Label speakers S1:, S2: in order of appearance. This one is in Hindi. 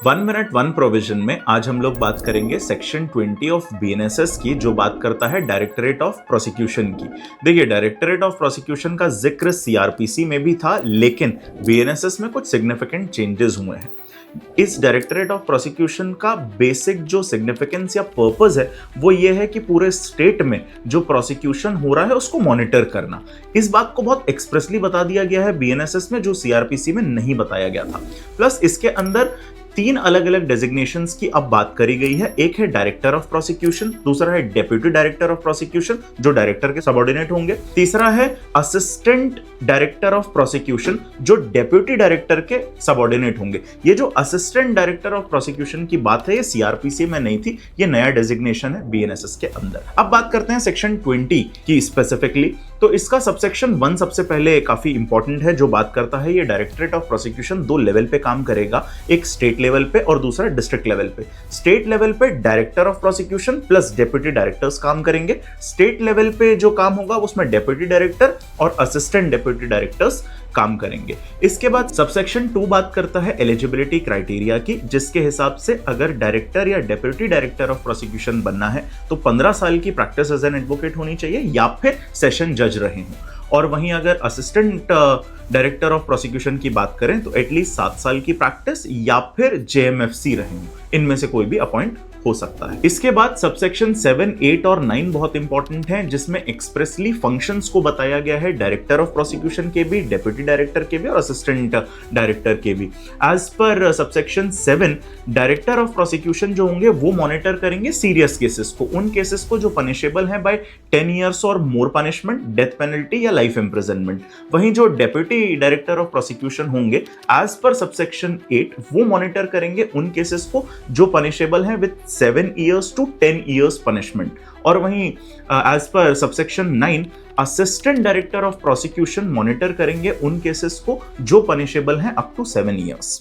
S1: वन मिनट वन प्रोविजन में आज हम लोग बात करेंगे सेक्शन 20 ऑफ बीएनएसएस की, जो बात करता है डायरेक्टरेट ऑफ प्रोसिक्यूशन की। देखिए, डायरेक्टरेट ऑफ प्रोसिक्यूशन का जिक्र सीआरपीसी में भी था, लेकिन बीएनएसएस में कुछ सिग्निफिकेंट चेंजेस हुए हैं। इस डायरेक्टरेट ऑफ प्रोसिक्यूशन का बेसिक जो सिग्निफिकेंस या पर्पस है वो ये है कि पूरे स्टेट में जो प्रोसिक्यूशन हो रहा है उसको मॉनिटर करना। इस बात को बहुत एक्सप्रेसली बता दिया गया है बीएनएसएस में, जो सीआरपीसी में नहीं बताया गया था। प्लस इसके अंदर 3 अलग अलग डेजिग्नेशंस की अब बात करी गई है। एक है डायरेक्टर ऑफ प्रोसिक्यूशन, दूसरा है डेप्यूटी डायरेक्टर ऑफ प्रोसिक्यूशन जो डायरेक्टर के सबऑर्डिनेट होंगे, तीसरा है असिस्टेंट डायरेक्टर ऑफ प्रोसिक्यूशन जो डेप्यूटी डायरेक्टर के सबऑर्डिनेट होंगे। ये जो असिस्टेंट डायरेक्टर ऑफ प्रोसिक्यूशन की बात है ये सीआरपीसी में नहीं थी, ये नया डेजिग्नेशन है बीएनएसएस के अंदर। अब बात करते हैं सेक्शन 20 की स्पेसिफिकली। तो इसका सबसेक्शन 1 सबसे पहले काफी इंपॉर्टेंट है, जो बात करता है ये डायरेक्टरेट ऑफ प्रोसिक्यूशन 2 लेवल पे काम करेगा, एक स्टेट लेवल पे और दूसरा डिस्ट्रिक्ट लेवल पे। स्टेट लेवल पे director of prosecution plus deputy directors काम करेंगे। स्टेट लेवल पे जो काम होगा उसमें डेप्यूटी डायरेक्टर और असिस्टेंट डेप्यूटी डायरेक्टर्स काम करेंगे। इसके बाद सबसेक्शन 2 बात करता है एलिजिबिलिटी क्राइटेरिया की, जिसके हिसाब से अगर डायरेक्टर या डेप्यूटी डायरेक्टर ऑफ प्रोसिक्यूशन बनना है तो 15 साल की प्रैक्टिस एज एन एडवोकेट होनी चाहिए या फिर सेशन जज रहे हों। और वहीं अगर असिस्टेंट डायरेक्टर ऑफ प्रोसिक्यूशन की बात करें तो एटलीस्ट 7 साल की प्रैक्टिस या फिर जेएमएफसी रहे हों। इनमें से कोई भी अपॉइंट हो सकता है। इसके बाद सबसेक्शन 7, 8 और 9 बहुत इंपॉर्टेंट हैं, जिसमें एक्सप्रेसली फंक्शंस को बताया गया है डायरेक्टर ऑफ प्रोसिक्यूशन के भी, डेप्यूटी डायरेक्टर के भी और असिस्टेंट डायरेक्टर के भी। एज पर सबसेक्शन 7 डायरेक्टर ऑफ प्रोसिक्यूशन जो होंगे वो मॉनिटर करेंगे सीरियस केसेस को, उन केसेस को जो पनिशेबल हैं बाय 10 ईयर्स और मोर पनिशमेंट, डेथ पेनल्टी या लाइफ इंप्रिजनमेंट। वहीं जो डेप्यूटी डायरेक्टर ऑफ प्रोसिक्यूशन होंगे एज पर सबसेक्शन 8 वो मॉनिटर करेंगे उन केसेस को जो पनिशेबल हैं with 7 years to 10 years punishment। और वहीं एज पर subsection 9 assistant director of prosecution monitor करेंगे उन केसेस को जो पनिशेबल हैं अप टू 7 years।